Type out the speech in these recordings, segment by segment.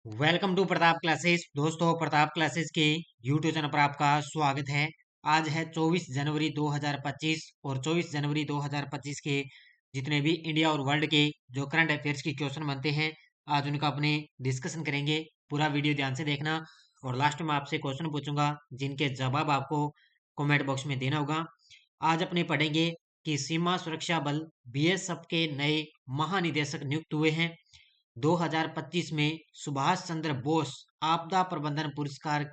Welcome to Pratap classes. दोस्तों, Pratap classes के YouTube channel पर आपका स्वागत है। आज है 24 जनवरी 2025 और 24 जनवरी 2025 के जितने भी इंडिया और वर्ल्ड के जो करंट अफेयर्स की क्वेश्चन बनते हैं, आज उनका अपने डिस्कशन करेंगे। पूरा वीडियो ध्यान से देखना और लास्ट में आपसे क्वेश्चन पूछूंगा जिनके जवाब आपको कमेंट बॉक्स में देना होगा। आज अपने पढ़ेंगे कि सीमा सुरक्षा बल बीएसएफ के नए महानिदेशक नियुक्त हुए हैं। 2025 में सुभाष चंद्र बोस आपदा प्रबंधन पुरस्कार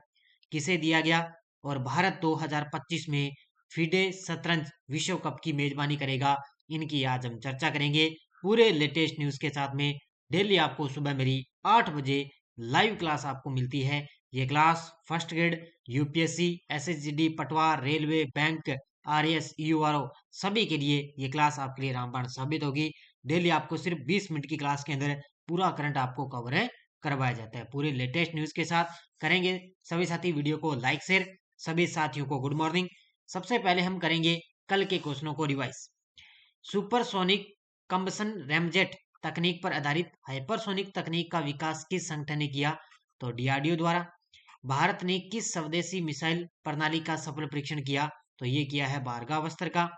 किसे दिया गया और भारत 2025 में फिडे शतरंज विश्व कप की मेजबानी करेगा, इनकी आज हम चर्चा करेंगे पूरे लेटेस्ट न्यूज के साथ में। डेली आपको सुबह मेरी 8 बजे लाइव क्लास आपको मिलती है। ये class first grade UPSC, SSGD, पटवार, रेलवे, बैंक, आरएएस, यूआरओ सभी के लिए ये क्लास आपके लिए रामबाण साबित होगी। डेली आपको सिर्फ 20 मिनट की क्लास के अंदर पूरा करंट आपको कवर है करवाया जाता है पूरे लेटेस्ट न्यूज के साथ। करेंगे सभी साथी वीडियो को लाइक शेयर। सभी साथियों को गुड मॉर्निंग। सबसे पहले हम करेंगे कल के क्वेश्चनों को रिवाइज। सुपरसोनिक कंबसन रैमजेट तकनीक पर आधारित हाइपरसोनिक तकनीक का विकास किस संगठन ने किया? तो डीआरडीओ द्वारा। भारत ने किस स्वदेशी मिसाइल प्रणाली का सफल परीक्षण किया? तो ये किया है भार्गवास्त्र का।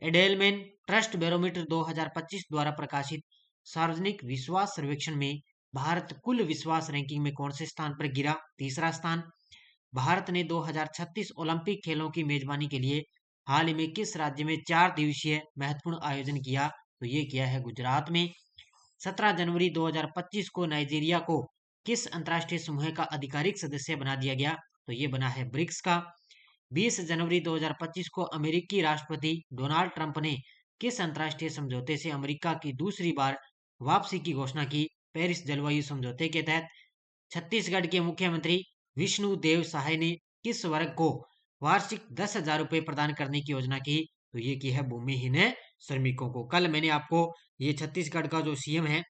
एडेलमैन ट्रस्ट बैरोमीटर 2025 द्वारा प्रकाशित सार्वजनिक विश्वास सर्वेक्षण में भारत कुल विश्वास रैंकिंग में कौन से स्थान पर गिरा? तीसरा स्थान। भारत ने 2036 ओलंपिक खेलों की मेजबानी के लिए हाल ही में किस राज्य में 4 दिवसीय महत्वपूर्ण आयोजन किया? तो ये किया है गुजरात में। 17 जनवरी 2025 को नाइजीरिया को किस अंतर्राष्ट्रीय समूह का आधिकारिक सदस्य बना दिया गया? तो ये बना है ब्रिक्स का। 20 जनवरी 2025 को अमेरिकी राष्ट्रपति डोनाल्ड ट्रंप ने किस अंतर्राष्ट्रीय समझौते से अमेरिका की दूसरी बार वापसी की घोषणा की? पेरिस जलवायु समझौते के तहत। छत्तीसगढ़ के मुख्यमंत्री विष्णु देव साय ने किस वर्ग को वार्षिक 10,000 रुपए प्रदान करने की योजना की? तो ये की है भूमिहीन श्रमिकों को। कल मैंने आपको ये छत्तीसगढ़ का जो सीएम है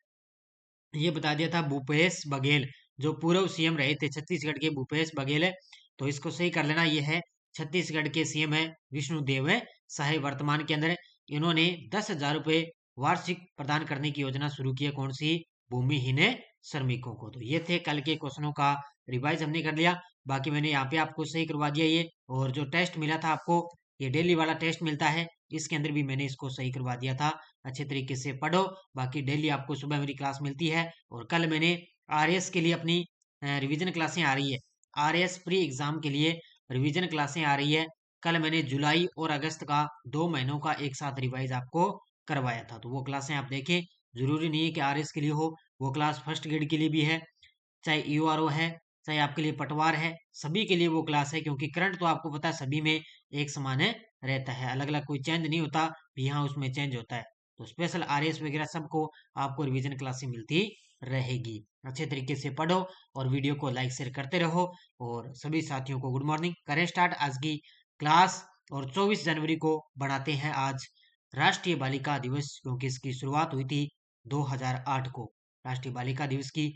ये बता दिया था, भूपेश बघेल, जो पूर्व सीएम रहे थे छत्तीसगढ़ के भूपेश बघेल है। तो इसको सही कर लेना। ये है छत्तीसगढ़ के सीएम है विष्णुदेव है साहे वर्तमान के अंदर। इन्होंने 10,000 रुपए वार्षिक प्रदान करने की योजना शुरू की है। कौन सी? भूमिहीन श्रमिकों को। तो ये थे कल के क्वेश्चनों का रिवाइज हमने कर लिया। बाकी मैंने यहाँ पे आपको सही करवा दिया ये। और जो टेस्ट मिला था आपको, ये डेली वाला टेस्ट मिलता है, इसके अंदर भी मैंने इसको सही करवा दिया था। अच्छे तरीके से पढ़ो। बाकी डेली आपको सुबह मेरी क्लास मिलती है। और कल मैंने आरएएस के लिए अपनी रिवीजन क्लासें आ रही है। आरएएस प्री एग्जाम के लिए रिवीजन क्लासें आ रही है। कल मैंने जुलाई और अगस्त का 2 महीनों का एक साथ रिवाइज आपको करवाया था, तो वो क्लासें आप देखें। जरूरी नहीं है कि आरएएस के लिए हो, वो क्लास फर्स्ट ग्रेड के लिए भी है, चाहे यूआरओ है, चाहे आपके लिए पटवार है, सभी के लिए वो क्लास है। क्योंकि करंट तो आपको पता है सभी में एक समान है रहता है, अलग अलग कोई चेंज नहीं होता। यहाँ उसमें चेंज होता है। तो स्पेशल आरएएस वगैरह सबको आपको रिवीजन क्लासें मिलती रहेगी। अच्छे तरीके से पढ़ो और वीडियो को लाइक शेयर करते रहो। और सभी साथियों को गुड मॉर्निंग। करें स्टार्ट आज की क्लास। और 24 जनवरी को बनाते हैं आज राष्ट्रीय बालिका दिवस, क्योंकि इसकी शुरुआत हुई थी 2008 को राष्ट्रीय बालिका दिवस की।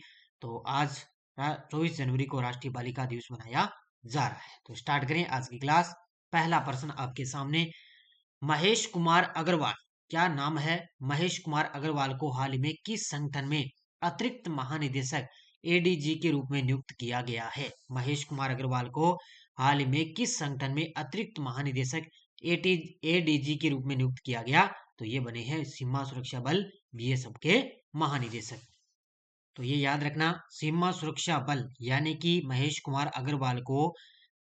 तो आज 24 जनवरी को राष्ट्रीय बालिका दिवस मनाया जा रहा है। तो स्टार्ट करें आज की क्लास। पहला प्रश्न आपके सामने, महेश कुमार अग्रवाल, क्या नाम है? महेश कुमार अग्रवाल को हाल ही में किस संगठन में अतिरिक्त महानिदेशक एडीजी के रूप में नियुक्त किया गया है? महेश कुमार अग्रवाल को हाल ही में किस संगठन में अतिरिक्त महानिदेशक एडीजी के रूप में नियुक्त किया गया? तो ये बने हैं सीमा सुरक्षा बल बीएसएफ के महानिदेशक। तो ये याद रखना, सीमा सुरक्षा बल यानी कि महेश कुमार अग्रवाल को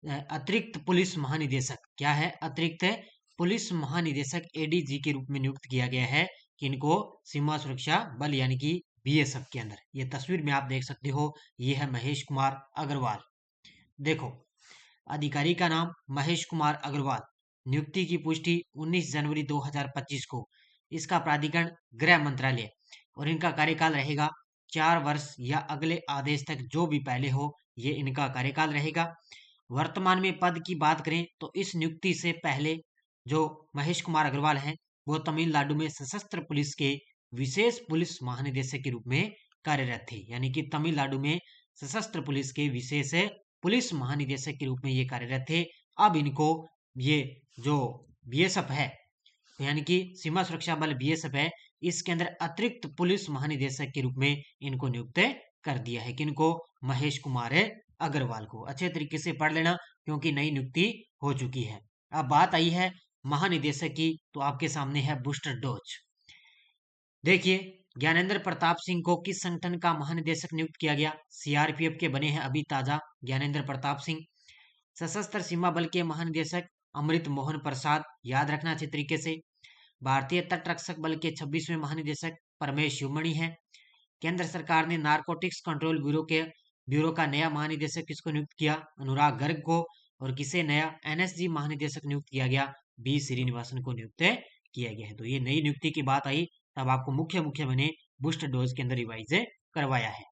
अतिरिक्त पुलिस महानिदेशक, क्या है? अतिरिक्त पुलिस महानिदेशक एडीजी के रूप में नियुक्त किया गया है। किनको? सीमा सुरक्षा बल यानी कि बीएसएफ के अंदर। ये तस्वीर में आप देख सकते हो, ये है महेश कुमार अग्रवाल। देखो, अधिकारी का नाम महेश कुमार अग्रवाल। नियुक्ति की पुष्टि 19 जनवरी 2025 को। इसका प्राधिकरण गृह मंत्रालय। और इनका कार्यकाल रहेगा 4 वर्ष या अगले आदेश तक, जो भी पहले हो, ये इनका कार्यकाल रहेगा। वर्तमान में पद की बात करें तो इस नियुक्ति से पहले जो महेश कुमार अग्रवाल हैं, वो तमिलनाडु में सशस्त्र पुलिस के विशेष पुलिस महानिदेशक के रूप में कार्यरत थे। यानी कि तमिलनाडु में सशस्त्र पुलिस के विशेष पुलिस महानिदेशक के रूप में ये कार्यरत थे। अब इनको ये जो बीएसएफ है, यानी कि सीमा सुरक्षा बल बीएसएफ है, इसके अंदर अतिरिक्त पुलिस महानिदेशक के रूप में इनको नियुक्त कर दिया है। किनको? महेश कुमार अग्रवाल को। अच्छे तरीके से पढ़ लेना क्योंकि नई नियुक्ति हो चुकी है। अब बात आई है महानिदेशक की, तो आपके सामने है बूस्टर डोज। देखिए, ज्ञानेंद्र प्रताप सिंह को किस संगठन का महानिदेशक नियुक्त किया गया? सीआरपीएफ के बने हैं अभी ताजा ज्ञानेंद्र प्रताप सिंह। सशस्त्र सीमा बल के महानिदेशक अमृत मोहन प्रसाद, याद रखना अच्छे तरीके से। भारतीय तटरक्षक बल के 26वें महानिदेशक परमेश शिवमणि हैं। केंद्र सरकार ने नारकोटिक्स कंट्रोल ब्यूरो का नया महानिदेशक किसको नियुक्त किया? अनुराग गर्ग को। और किसे नया एनएसजी महानिदेशक नियुक्त किया गया? बी श्रीनिवासन को नियुक्त किया गया है। तो ये नई नियुक्ति की बात आई, तब आपको मुख्य मुख्य मैंने बूस्टर डोज के अंदर रिवाइज करवाया है।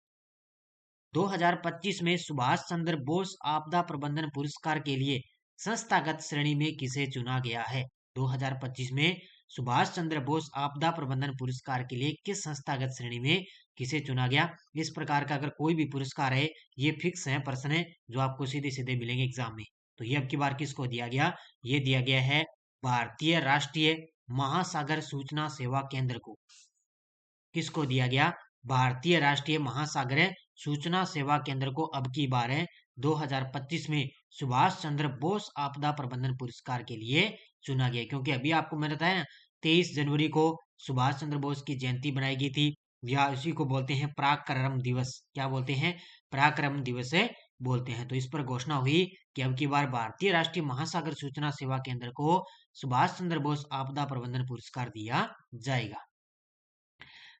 2025 में सुभाष चंद्र बोस आपदा प्रबंधन पुरस्कार के लिए संस्थागत श्रेणी में किसे चुना गया है? 2025 में सुभाष चंद्र बोस आपदा प्रबंधन पुरस्कार के लिए किस संस्थागत श्रेणी में किसे चुना गया? इस प्रकार का अगर कोई भी पुरस्कार है, ये फिक्स है, प्रश्न है जो आपको सीधे सीधे मिलेंगे एग्जाम में। तो ये अब की बार किसको दिया गया? ये दिया गया है भारतीय राष्ट्रीय महासागर सूचना सेवा केंद्र को। किसको दिया गया? भारतीय राष्ट्रीय महासागर सूचना सेवा केंद्र को अब की बार है 2025 में सुभाष चंद्र बोस आपदा प्रबंधन पुरस्कार के लिए चुना गया। क्योंकि अभी आपको मैंने बताया ना, 23 जनवरी को सुभाष चंद्र बोस की जयंती बनाई गई थी, या इसी को बोलते हैं पराक्रम दिवस। क्या बोलते हैं? पराक्रम दिवस बोलते हैं। तो इस पर घोषणा हुई कि अब की बार भारतीय राष्ट्रीय महासागर सूचना सेवा केंद्र को सुभाष चंद्र बोस आपदा प्रबंधन पुरस्कार दिया जाएगा।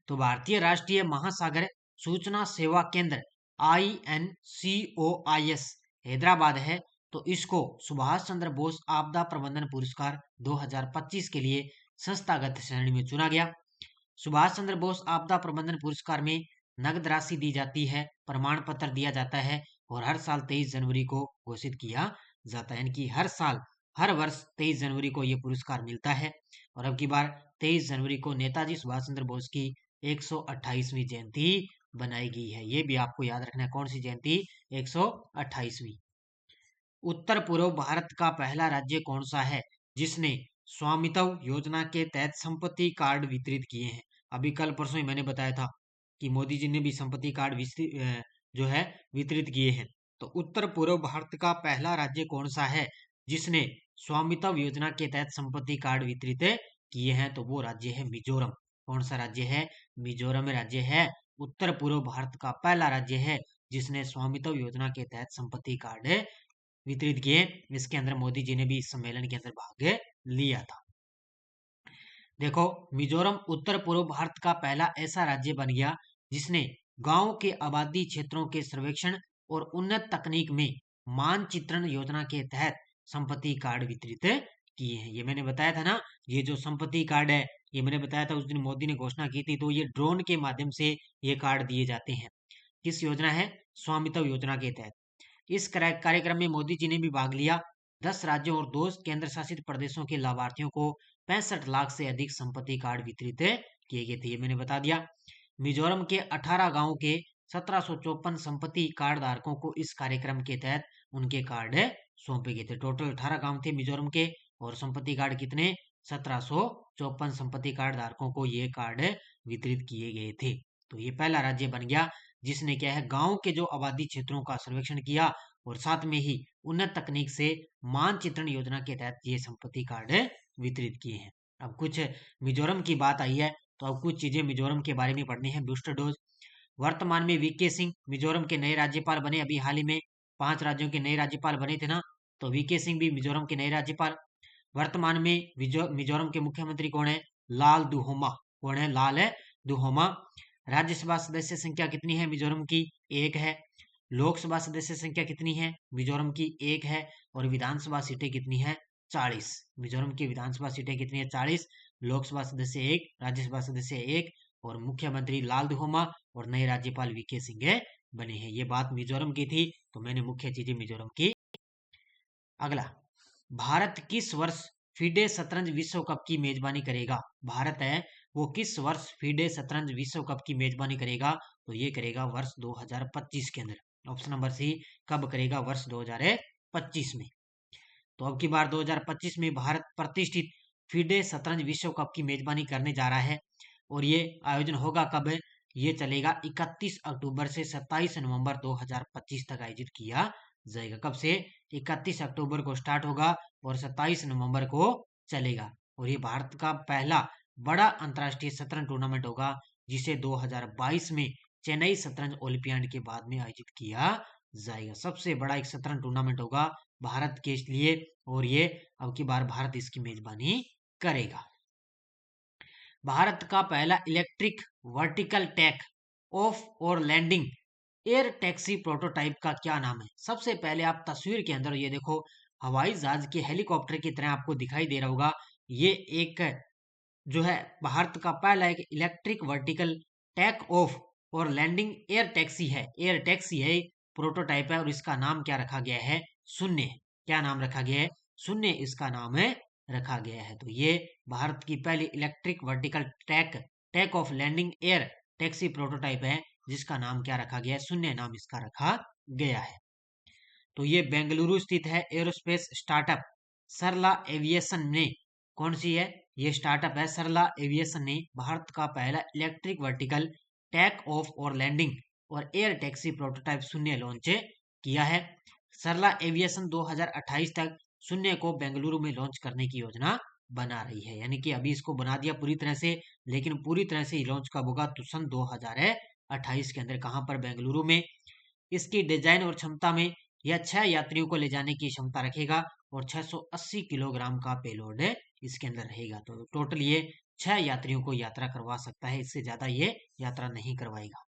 तो भारतीय राष्ट्रीय महासागर सूचना सेवा केंद्र INCOIS हैदराबाद है, तो इसको सुभाष चंद्र बोस आपदा प्रबंधन पुरस्कार 2025 के लिए संस्थागत श्रेणी में चुना गया। सुभाष चंद्र बोस आपदा प्रबंधन पुरस्कार में नगद राशि दी जाती है, प्रमाण पत्र दिया जाता है, और हर साल 23 जनवरी को घोषित किया जाता है। यानी कि हर साल, हर वर्ष 23 जनवरी को यह पुरस्कार मिलता है। और अब की बार 23 जनवरी को नेताजी सुभाष चंद्र बोस की 128वीं जयंती बनाई गई है। ये भी आपको याद रखना है, कौन सी जयंती? 128वीं। उत्तर पूर्व भारत का पहला राज्य कौन सा है जिसने स्वामित्व योजना के तहत संपत्ति कार्ड वितरित किए हैं? अभी कल परसों ही मैंने बताया था कि मोदी जी ने भी संपत्ति कार्ड जो है वितरित किए हैं। तो उत्तर पूर्व भारत का पहला राज्य कौन सा है जिसने स्वामित्व योजना के तहत संपत्ति कार्ड वितरित किए हैं? तो वो राज्य है मिजोरम। कौन सा राज्य है? मिजोरम राज्य है उत्तर पूर्व भारत का पहला राज्य है जिसने स्वामित्व योजना के तहत संपत्ति कार्ड वितरित किए। इसके अंदर मोदी जी ने भी इस सम्मेलन के अंदर भाग लिया था। देखो, मिजोरम उत्तर पूर्व भारत का पहला ऐसा राज्य बन गया जिसने गांव के आबादी क्षेत्रों के सर्वेक्षण और उन्नत तकनीक में मानचित्रण योजना के तहत संपत्ति कार्ड वितरित किए हैं। ये मैंने बताया था ना, ये जो संपत्ति कार्ड है, ये मैंने बताया था उस दिन मोदी ने घोषणा की थी। तो ये ड्रोन के माध्यम से ये कार्ड दिए जाते हैं। किस योजना है? स्वामित्व योजना के तहत। इस कार्यक्रम में मोदी जी ने भी भाग लिया। 10 राज्यों और 2 केंद्र शासित प्रदेशों के लाभार्थियों को 65 लाख से अधिक संपत्ति कार्ड वितरित किए गए थे। ये मैंने बता दिया। मिजोरम के 18 गांवों के 1754 संपत्ति कार्ड धारकों को इस कार्यक्रम के तहत उनके कार्ड सौंपे गए थे। टोटल 18 गांव थे मिजोरम के, और संपत्ति कार्ड कितने? 1754 संपत्ति कार्ड धारकों को ये कार्ड वितरित किए गए थे। तो ये पहला राज्य बन गया जिसने क्या है, गांव के जो आबादी क्षेत्रों का सर्वेक्षण किया और साथ में ही उन्नत तकनीक से मानचित्रण योजना के तहत ये संपत्ति कार्ड वितरित किए हैं। अब कुछ मिजोरम की बात आई है, तो अब कुछ चीजें मिजोरम के बारे में पढ़नी है। Booster dose. वर्तमान में वीके सिंह मिजोरम के नए राज्यपाल बने। अभी हाल ही में 5 राज्यों के नए राज्यपाल बने थे ना, तो वीके सिंह भी मिजोरम के नए राज्यपाल। वर्तमान में मिजोरम के मुख्यमंत्री कौन है? लाल दुहोमा। कौन है? लाल दुहोमा। राज्यसभा सदस्य संख्या कितनी है मिजोरम की? 1 है। लोकसभा सदस्य संख्या कितनी है मिजोरम की? 1 है। और विधानसभा सीटें कितनी है? 40। मिजोरम की विधानसभा सीटें कितनी है? 40। लोकसभा सदस्य 1, राज्यसभा सदस्य 1, और मुख्यमंत्री लाल दुहोमा और नए राज्यपाल वीके सिंह बने हैं। ये बात मिजोरम की थी, तो मैंने मुख्य चीजें मिजोरम की। अगला, भारत किस वर्ष फीडे शतरंज विश्व कप की मेजबानी करेगा? भारत है वो किस वर्ष फीडे शतरंज विश्व कप की मेजबानी करेगा? तो ये करेगा वर्ष 2025 के अंदर। ऑप्शन नंबर सी, कब करेगा? वर्ष 2025 में। तो अब की बार 2025 में भारत प्रतिष्ठित फीडे शतरंज विश्व कप की मेजबानी करने जा रहा है। और ये आयोजन होगा कब? ये चलेगा 31 अक्टूबर से 27 नवंबर 2025 तक आयोजित किया जाएगा। कब से? 31 अक्टूबर को स्टार्ट होगा और 27 नवंबर को चलेगा। और ये भारत का पहला बड़ा अंतर्राष्ट्रीय शतरंज टूर्नामेंट होगा, जिसे 2022 में चेन्नई शतरंज ओलंपियाड के बाद में आयोजित किया जाएगा। सबसे बड़ा एक शतरंज टूर्नामेंट होगा भारत के लिए, और ये अब की बार भारत इसकी मेजबानी करेगा। भारत का पहला इलेक्ट्रिक वर्टिकल टेक ऑफ और लैंडिंग एयर टैक्सी प्रोटोटाइप का क्या नाम है? सबसे पहले आप तस्वीर के अंदर ये देखो, हवाई जहाज के हेलीकॉप्टर की तरह आपको दिखाई दे रहा होगा। ये एक जो है भारत का पहला एक इलेक्ट्रिक वर्टिकल टेक ऑफ और लैंडिंग एयर टैक्सी है। एयर टैक्सी है, प्रोटोटाइप है, और इसका नाम क्या रखा गया है? शून्य। क्या नाम रखा गया है? शून्य इसका नाम है रखा गया है। तो ये भारत की पहली electric vertical take off landing air taxi prototype है, जिसका नाम क्या रखा गया है? शून्य नाम इसका रखा गया है। तो ये बेंगलुरु स्थित है एरोस्पेस स्टार्टअप सरला एविएशन ने, कौन सी है? ये स्टार्टअप है सरला एविएशन ने भारत का पहला इलेक्ट्रिक वर्टिकल टेक ऑफ और लैंडिंग और एयर टैक्सी प्रोटोटाइप शून्य लॉन्च किया है। सरला एविएशन 2028 तक शून्य को बेंगलुरु में लॉन्च करने की योजना बना रही है। यानी कि अभी इसको बना दिया पूरी तरह से, लेकिन पूरी तरह से लॉन्च कब होगा? तो सन 2028 के अंदर। कहां पर? बेंगलुरु में। इसकी डिजाइन और क्षमता में यह 6 यात्रियों को ले जाने की क्षमता रखेगा और 680 किलोग्राम का पेलोड इसके अंदर रहेगा। तो टोटल ये 6 यात्रियों को यात्रा करवा सकता है, इससे ज्यादा ये यात्रा नहीं करवाएगा।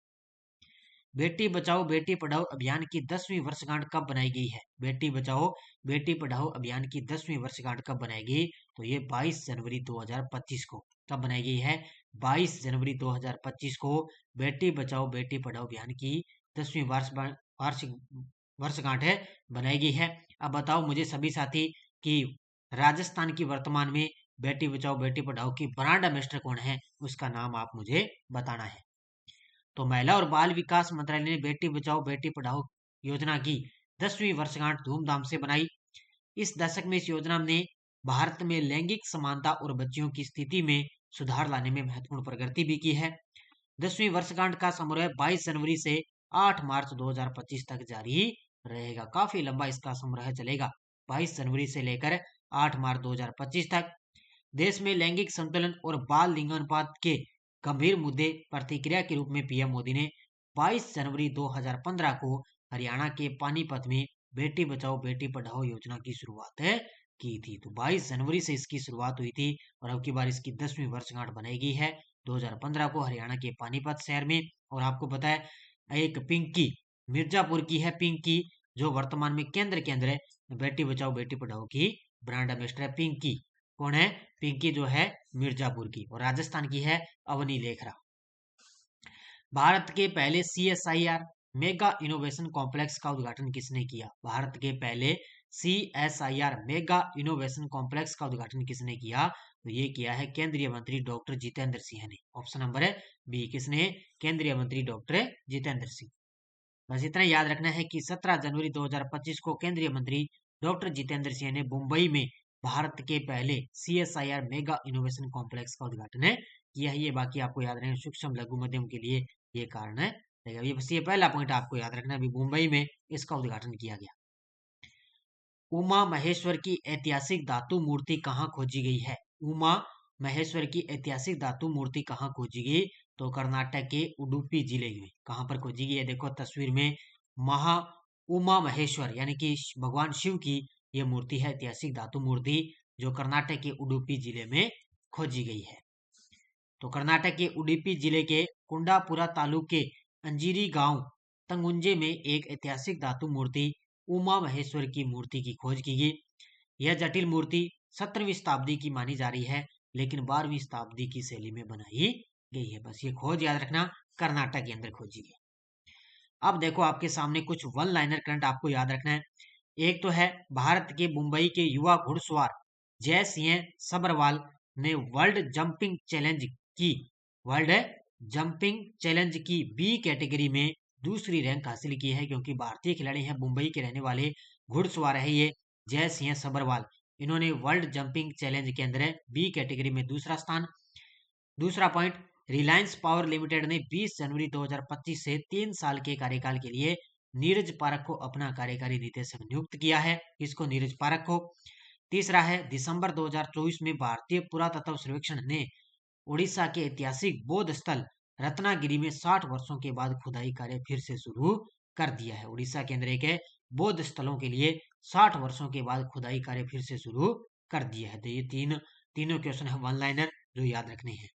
बेटी बचाओ बेटी पढ़ाओ अभियान की 10वीं वर्षगांठ कब बनाई गई है? बेटी बचाओ बेटी पढ़ाओ अभियान की 10वीं वर्षगांठ कब बनाई गई? तो ये 22 जनवरी 2025 को। कब बनाई गई है? 22 जनवरी 2025 को बेटी बचाओ बेटी पढ़ाओ अभियान की 10वीं वार्षिक वर्षगांठ है बनाई गई है। अब बताओ मुझे सभी साथी कि राजस्थान की वर्तमान में बेटी बचाओ बेटी पढ़ाओ की ब्रांड एम्बेसडर कौन है? उसका नाम आप मुझे बताना है। तो महिला और बाल विकास मंत्रालय ने बेटी बचाओ बेटी पढ़ाओ योजना की 10वीं वर्षगांठ धूमधाम से बनाई। इस दशक में इस योजना ने भारत में लैंगिक समानता और बच्चियों की स्थिति में सुधार लाने में महत्वपूर्ण प्रगति भी की है। 10वीं वर्षगांठ का समारोह 22 जनवरी से 8 मार्च 2025 तक जारी रहेगा। काफी लंबा इसका समारोह चलेगा, 22 जनवरी से लेकर 8 मार्च 2025 तक। देश में लैंगिक संतुलन और बाल लिंगानुपात के गंभीर मुद्दे प्रतिक्रिया के रूप में पीएम मोदी ने 22 जनवरी 2015 को हरियाणा के पानीपत में बेटी बचाओ बेटी पढ़ाओ योजना की शुरुआत की थी। तो 22 जनवरी से इसकी शुरुआत हुई थी और अब की बार इसकी 10वीं वर्षगांठ बनाई गई है 2015 को हरियाणा के पानीपत शहर में। और आपको पता है एक पिंकी मिर्जापुर की है, पिंकी जो वर्तमान में केंद्र के अंदर बेटी बचाओ बेटी पढ़ाओ की ब्रांड एम्बेसडर है। पिंकी कौन है? पिंकी जो है मिर्जापुर की। और राजस्थान की है अवनी लेखरा। भारत के पहले CSIR मेगा इनोवेशन कॉम्प्लेक्स का उद्घाटन किसने किया? भारत के पहले CSIR मेगा इनोवेशन कॉम्प्लेक्स का उद्घाटन किसने किया? तो ये किया है केंद्रीय मंत्री डॉक्टर जितेंद्र सिंह ने। ऑप्शन नंबर है बी। किसने? केंद्रीय मंत्री डॉक्टर जितेंद्र सिंह। बस इतना याद रखना है कि 17 जनवरी 2025 को केंद्रीय मंत्री डॉक्टर जितेंद्र सिंह ने मुंबई में भारत के पहले CSIR मेगा इनोवेशन कॉम्प्लेक्स का उद्घाटन किया है। ये बाकी आपको याद रहे, सूक्ष्म लघु मध्यम के लिए ये कारण है। ये बस ये पहला पॉइंट आपको याद रखना है, अभी मुंबई में इसका उद्घाटन किया गया। उमा महेश्वर की ऐतिहासिक धातु मूर्ति कहाँ खोजी गई है? उमा महेश्वर की ऐतिहासिक धातु मूर्ति कहाँ खोजी गई? तो कर्नाटक के उडुपी जिले में। कहाँ पर खोजी गई है? देखो तस्वीर में महा उमा महेश्वर यानी कि भगवान शिव की यह मूर्ति है, ऐतिहासिक धातु मूर्ति, जो कर्नाटक के उडुपी जिले में खोजी गई है। तो कर्नाटक के उडुपी जिले के कुंडापुरा तालुक के अंजीरी गांव तंगुंजे में एक ऐतिहासिक धातु मूर्ति उमा महेश्वर की मूर्ति की खोज की गई। यह जटिल मूर्ति 17वीं शताब्दी की मानी जा रही है, लेकिन 12वीं शताब्दी की शैली में बनाई गई है। बस ये खोज याद रखना, कर्नाटक के अंदर खोजी गई। अब देखो आपके सामने कुछ वन लाइनर करंट आपको याद रखना है। एक तो है भारत के मुंबई के युवा घुड़सवार जय सिंह सबरवाल ने वर्ल्ड जंपिंग चैलेंज की बी कैटेगरी में दूसरी रैंक हासिल की है, क्योंकि भारतीय खिलाड़ी हैं, मुंबई के रहने वाले घुड़सवार है ये जय सिंह सबरवाल। इन्होंने वर्ल्ड जंपिंग चैलेंज के अंदर बी कैटेगरी में दूसरा स्थान। दूसरा पॉइंट, रिलायंस पावर लिमिटेड ने 20 जनवरी 2025 से 3 साल के कार्यकाल के लिए नीरज पारख को अपना कार्यकारी निदेशक नियुक्त किया है। इसको नीरज पारख को। तीसरा है दिसंबर 2024 में भारतीय पुरातत्व सर्वेक्षण ने उड़ीसा के ऐतिहासिक बौद्ध स्थल रत्नागिरी में 60 वर्षों के बाद खुदाई कार्य फिर से शुरू कर दिया है। उड़ीसा के अंदर एक बौद्ध स्थलों के लिए 60 वर्षों के बाद खुदाई कार्य फिर से शुरू कर दिया है। तो ये तीनों क्वेश्चन है वन लाइनर जो याद रखने हैं।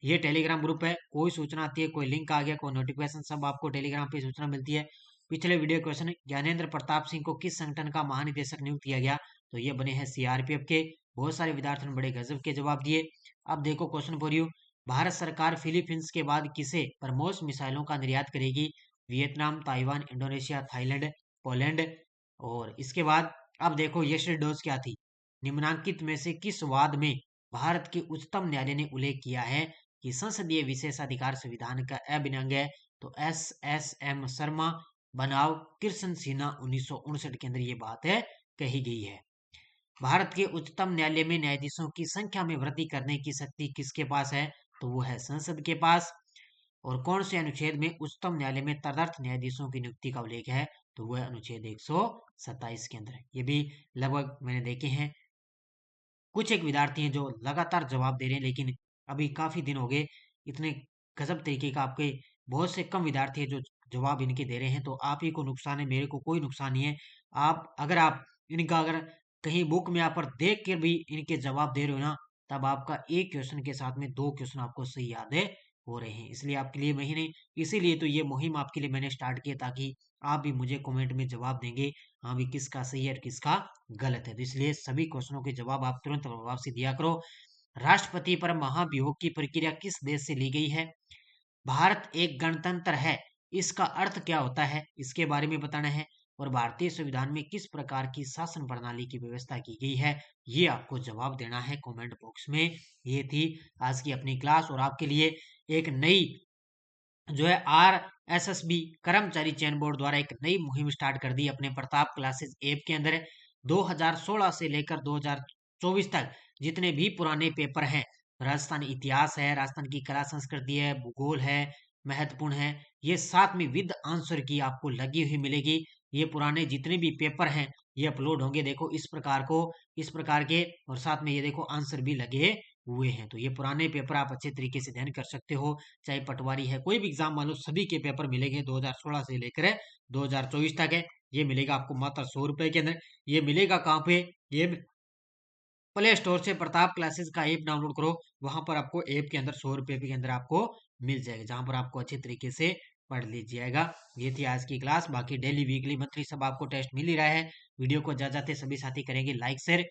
ये टेलीग्राम ग्रुप है, कोई सूचना आती है, कोई लिंक आ गया, कोई नोटिफिकेशन, सब आपको टेलीग्राम पे सूचना मिलती है। पिछले वीडियो क्वेश्चन, ज्ञानेंद्र प्रताप सिंह को किस संगठन का महानिदेशक नियुक्त किया गया? तो ये बने हैं सीआरपीएफ के। बहुत सारे विद्यार्थियों ने बड़े गजब के जवाब दिए। अब देखो क्वेश्चन फॉर यू, भारत सरकार फिलीपींस के बाद किसे ब्रह्मोस मिसाइलों का निर्यात करेगी? Vietnam, Taiwan, Indonesia, Thailand, Poland. और इसके बाद अब देखो यशर डोज क्या थी? निम्नांकित में से किस वाद में भारत के उच्चतम न्यायालय ने उल्लेख किया है कि संसदीय विशेषाधिकार संविधान का अभिन्न अंग है? तो एस एम शर्मा बनाव कृष्ण सिन्हा 1959 के अंदर ये बात है कही गई है। भारत के उच्चतम न्यायालय में न्यायाधीशों की संख्या में वृद्धि करने की शक्ति किसके पास है? तो वो है संसद के पास। और कौन से अनुच्छेद में उच्चतम न्यायालय में तदर्थ न्यायाधीशों की नियुक्ति का उल्लेख है? तो वह अनुच्छेद 127 के अंदर। ये भी लगभग मैंने देखे हैं। कुछ एक विद्यार्थी हैं जो लगातार जवाब दे रहे हैं, लेकिन अभी काफी दिन हो गए, इतने गजब तरीके का आपके बहुत से कम विद्यार्थी हैं जो जवाब इनके दे रहे हैं। तो आप ही को नुकसान है, मेरे को कोई नुकसान नहीं है। आप इनका अगर कहीं बुक में यहाँ पर देख कर भी इनके जवाब दे रहे हो ना, तब आपका एक क्वेश्चन के साथ में 2 क्वेश्चन आपको सही याद है हो रहे हैं। इसलिए आपके लिए महीने, इसीलिए तो ये मुहिम आपके लिए मैंने स्टार्ट किया, ताकि आप भी मुझे कमेंट में जवाब देंगे हाँ भी किसका सही है और किसका गलत है। तो इसलिए सभी क्वेश्चनों के जवाब आप तुरंत प्रभाव से दिया करो। राष्ट्रपति पर महाभियोग की प्रक्रिया किस देश से ली गई है? भारत एक गणतंत्र है, इसका अर्थ क्या होता है? इसके बारे में बताना है। और भारतीय संविधान में किस प्रकार की शासन प्रणाली की व्यवस्था की गई है? ये आपको जवाब देना है कमेंट बॉक्स में। ये थी आज की अपनी क्लास, और आपके लिए एक नई जो है RSSB कर्मचारी चयन बोर्ड द्वारा एक नई मुहिम स्टार्ट कर दी अपने प्रताप क्लासेस ऐप के अंदर। 2016 से लेकर 2024 तक जितने भी पुराने पेपर हैं, राजस्थान इतिहास है, राजस्थान की कला संस्कृति है, भूगोल है, महत्वपूर्ण है, ये साथ में विद आंसर की आपको लगी हुई मिलेगी। ये पुराने जितने भी पेपर हैं ये अपलोड होंगे, देखो इस प्रकार के, और साथ में ये देखो आंसर भी लगे हुए हैं। तो ये पुराने पेपर आप अच्छे तरीके से अध्ययन कर सकते हो, चाहे पटवारी है, कोई भी एग्जाम मान लो, सभी के पेपर मिलेंगे 2016 से लेकर 2024 तक है। ये मिलेगा आपको मात्र 100 रुपए के अंदर। ये मिलेगा कहाँ पे? ये प्ले स्टोर से प्रताप क्लासेस का ऐप डाउनलोड करो, वहां पर आपको ऐप के अंदर 100 रुपए के अंदर आपको मिल जाएगा, जहां पर आपको अच्छे तरीके से पढ़ लीजिएगा। ये थी आज की क्लास। बाकी डेली वीकली मंथली सब आपको टेस्ट मिल ही रहा है। वीडियो को ज्यादा से सभी साथी करेंगे लाइक शेयर।